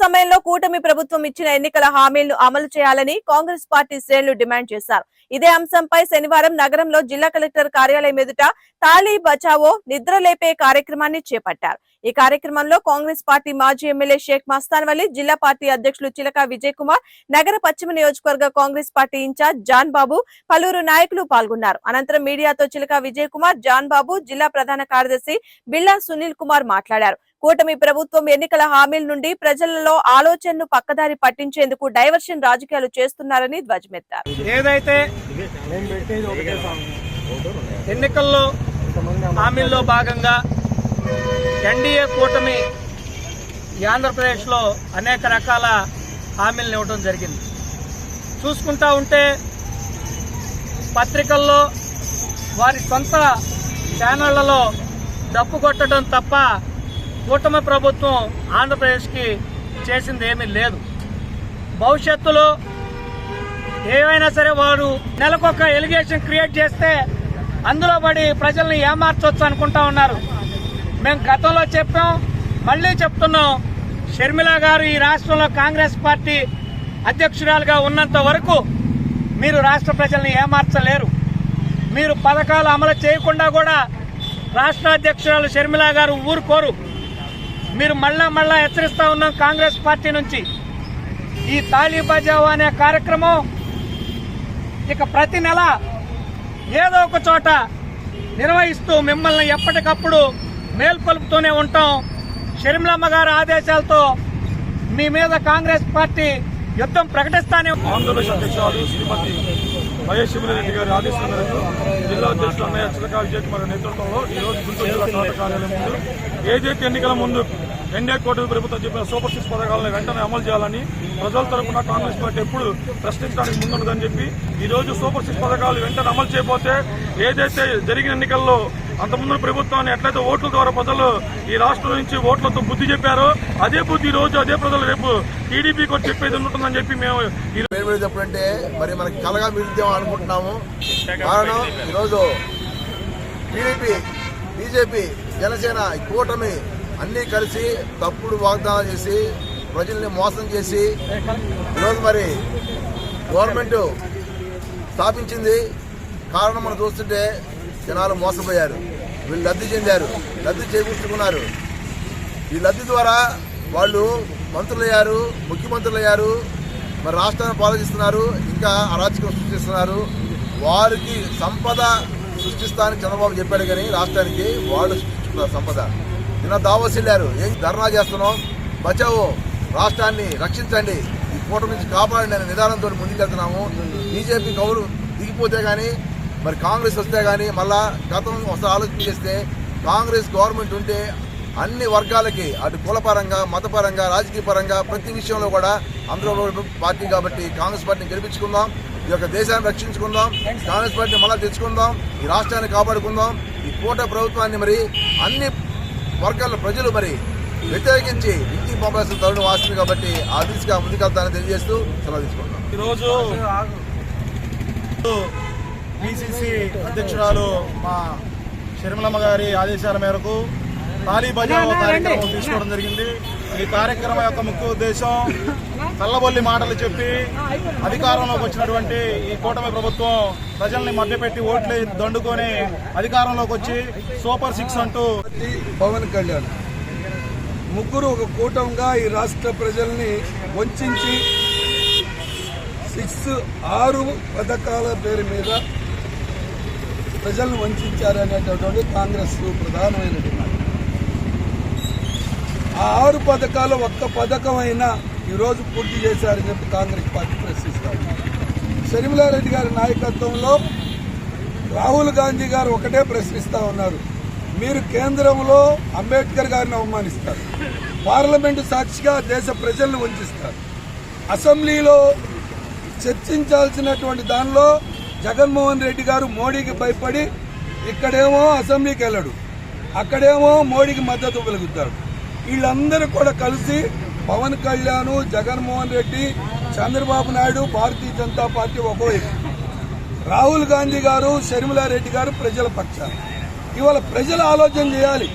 సమయంలో కూటమి ప్రభుత్వం ఇచ్చిన ఎన్నికల హామీలను అమలు చేయాలని కాంగ్రెస్ పార్టీ శ్రేణులు డిమాండ్ చేశారు. ఇదే అంశంపై శనివారం నగరంలో జిల్లా కలెక్టర్ కార్యాలయం ఎదుట తాళీ బచావో నిద్రలేపే కార్యక్రమాన్ని చేపట్టారు. ఈ కార్యక్రమంలో కాంగ్రెస్ పార్టీ మాజీ ఎమ్మెల్యే షేక్ మస్తాన్ వలి, జిల్లా పార్టీ అధ్యక్షులు చిలక విజయ్ కుమార్, నగర పశ్చిమ నియోజకవర్గ కాంగ్రెస్ పార్టీ ఇన్ఛార్జ్ జాన్ బాబు, పలువురు నాయకులు పాల్గొన్నారు. అనంతరం మీడియాతో చిలక విజయ్ కుమార్, జాన్ బాబు, జిల్లా ప్రధాన కార్యదర్శి బిల్లా సునీల్ కుమార్ మాట్లాడారు. కూటమి ప్రభుత్వం ఎన్నికల హామీల నుండి ప్రజలలో ఆలోచనను పక్కదారి పట్టించేందుకు డైవర్షన్ రాజకీయాలు చేస్తున్నారని ధ్వజమెత్తారు. ఏదైతే ఎన్నికల్లో హామీల్లో భాగంగా ఎన్డీఏ కూటమి ఆంధ్రప్రదేశ్లో అనేక రకాల హామీలను ఇవ్వడం జరిగింది. చూసుకుంటా ఉంటే పత్రికల్లో వారి సొంత ఛానళ్లలో డప్పు కొట్టడం తప్ప కూటమి ప్రభుత్వం ఆంధ్రప్రదేశ్కి చేసింది ఏమీ లేదు. భవిష్యత్తులో ఏవైనా సరే వారు నెలకొక ఎలిగేషన్ క్రియేట్ చేస్తే అందులో పడి ప్రజల్ని ఏమార్చొచ్చు అనుకుంటా ఉన్నారు. మేము గతంలో చెప్పాం, మళ్ళీ చెప్తున్నాం. షర్మిల గారు ఈ రాష్ట్రంలో కాంగ్రెస్ పార్టీ అధ్యక్షురాలుగా ఉన్నంత వరకు మీరు రాష్ట్ర ప్రజల్ని ఏమార్చలేరు. మీరు పథకాలు అమలు చేయకుండా కూడా రాష్ట్ర అధ్యక్షురాలు షర్మిల గారు ఊరుకోరు. మీరు మళ్ళా హెచ్చరిస్తా ఉన్నాం కాంగ్రెస్ పార్టీ నుంచి. ఈ తాళీ బచావో అనే కార్యక్రమం ఇక ప్రతి నెల ఏదో ఒక చోట నిర్వహిస్తూ మిమ్మల్ని ఎప్పటికప్పుడు మేల్కొల్పుతూనే ఉంటాం. షర్మిలమ్మ గారి ఆదేశాలతో మీ మీద కాంగ్రెస్ పార్టీ యుద్ధం ప్రకటిస్తానే. ఆంధ్రప్రదేశ్ అధ్యక్షురాలు శ్రీమతి వైఎస్ రెడ్డి గారి ఆదేశాల మేరకు జిల్లా అధ్యక్షులు అన్నయ్య చిలక విజయ్ కుమార్ నేతృత్వంలో ఈ రోజు గుంటూరు జిల్లా కలెక్టర్ కార్యాలయం ముందు ఏదైతే ఎన్నికల ముందు ఎన్డీఏ కూటమి ప్రభుత్వం చెప్పిన సూపర్ 6 పథకాలను వెంటనే అమలు చేయాలని ప్రజల తరఫున కాంగ్రెస్ పార్టీ ఎప్పుడు ప్రశ్నించడానికి ముందుండదని చెప్పి ఈ రోజు సూపర్ 6 పథకాలు వెంటనే అమలు చేయకపోతే ఏదైతే జరిగిన ఎన్నికల్లో అంతకుముందు ప్రభుత్వాన్ని ఎట్లయితే ఓట్ల ద్వారా ప్రజలు ఈ రాష్ట్రం నుంచి ఓట్లతో బుద్ధి చెప్పారో అదే బుద్ధి ఈ రోజు అదే ప్రజలు రేపు టీడీపీ కూడా చెప్పేది ఉంటుందని చెప్పి మేము చెప్పంటే మరి మనకి కలగా మిగులుద్దాం అనుకుంటున్నాము. కారణం ఈరోజు టీడీపీ, బీజేపీ, జనసేన కూటమి అన్నీ కలిసి తప్పుడు వాగ్దానాలు చేసి ప్రజల్ని మోసం చేసి ఈరోజు మరి గవర్నమెంట్ స్థాపించింది. కారణం మనం చూస్తుంటే జనాలు మోసపోయారు, వీళ్ళు లబ్ధి చెందారు, లబ్ధి చేకూర్చుకున్నారు. ఈ లబ్ధి ద్వారా వాళ్ళు మంత్రులయ్యారు, ముఖ్యమంత్రులయ్యారు, మరి రాష్ట్రాన్ని పాలిస్తున్నారు, ఇంకా అరాచకం సృష్టిస్తున్నారు. వారికి సంపద సృష్టిస్తానని చంద్రబాబు చెప్పాడు కానీ రాష్ట్రానికి వాళ్ళు సృష్టిస్తున్నారు సంపద. నిన్న దావోస్ వెళ్ళారు, ఏం ధర్నా చేస్తున్నాం, బచావో రాష్ట్రాన్ని రక్షించండి, ఈ కూటమి నుంచి కాపాడండి అనే నిదానంతో ముందుకెళ్తున్నాము. బీజేపీ కౌలు దిగిపోతే కానీ మరి కాంగ్రెస్ వస్తే కానీ మళ్ళా గతం ఒకసారి ఆలోచన చేస్తే కాంగ్రెస్ గవర్నమెంట్ ఉంటే అన్ని వర్గాలకి అటు కులపరంగా, మతపరంగా, రాజకీయ పరంగా ప్రతి విషయంలో కూడా అందరూ పార్టీ కాబట్టి కాంగ్రెస్ పార్టీని గెలిపించుకుందాం, ఈ యొక్క దేశాన్ని రక్షించుకుందాం, కాంగ్రెస్ పార్టీని మళ్ళా తెచ్చుకుందాం, ఈ రాష్ట్రాన్ని కాపాడుకుందాం. ఈ కూటమి ప్రభుత్వాన్ని మరి అన్ని వర్గాల ప్రజలు మరి వ్యతిరేకించి ఇంటికి పంపాల్సిన తరుణం వాస్తుంది కాబట్టి ఆ దిశగా ముందుకెళ్తానని తెలియజేస్తూ సెలవు తీసుకుంటాం. ఈరోజు పిసిసి అధ్యక్షురాలు మా షర్మిలమ్మ గారి ఆదేశాల మేరకు తాళీ బచావో కార్యక్రమం తీసుకోవడం జరిగింది. ఈ కార్యక్రమం యొక్క ముఖ్య ఉద్దేశం కల్లబొల్లి మాటలు చెప్పి అధికారంలోకి వచ్చినటువంటి ఈ కూటమి ప్రభుత్వం ప్రజల్ని మభ్యపెట్టి ఓట్లు దండుకొని అధికారంలోకి వచ్చి సూపర్ 6 అంటూ పవన్ కళ్యాణ్ ముగ్గురు ఒక కూటమిగా ఈ రాష్ట్ర ప్రజల్ని వంచి 6 పథకాల పేరు మీద ప్రజలను వంచారనేటటువంటి కాంగ్రెస్ ప్రధానమైన డిమాండ్. ఆ 6 పథకాలు ఒక్క పథకం అయినా ఈరోజు పూర్తి చేశారని చెప్పి కాంగ్రెస్ పార్టీ ప్రశ్నిస్తారు. షర్మిలారెడ్డి గారి నాయకత్వంలో రాహుల్ గాంధీ గారు ఒకటే ప్రశ్నిస్తూ ఉన్నారు, మీరు కేంద్రంలో అంబేద్కర్ గారిని అవమానిస్తారు, పార్లమెంటు సాక్షిగా దేశ ప్రజలను వంచిస్తారు, అసెంబ్లీలో చర్చించాల్సినటువంటి దానిలో జగన్మోహన్ రెడ్డి గారు మోడీకి భయపడి ఇక్కడేమో అసెంబ్లీకి వెళ్ళడు, అక్కడేమో మోడీకి మద్దతు పలుకుతాడు. వీళ్ళందరూ కూడా కలిసి పవన్ కళ్యాణ్, జగన్మోహన్ రెడ్డి, చంద్రబాబు నాయుడు, భారతీయ జనతా పార్టీ ఒకవైపు, రాహుల్ గాంధీ గారు, షర్మిలారెడ్డి గారు ప్రజల పక్షాన. ఇవాళ ప్రజలు ఆలోచన చేయాలి.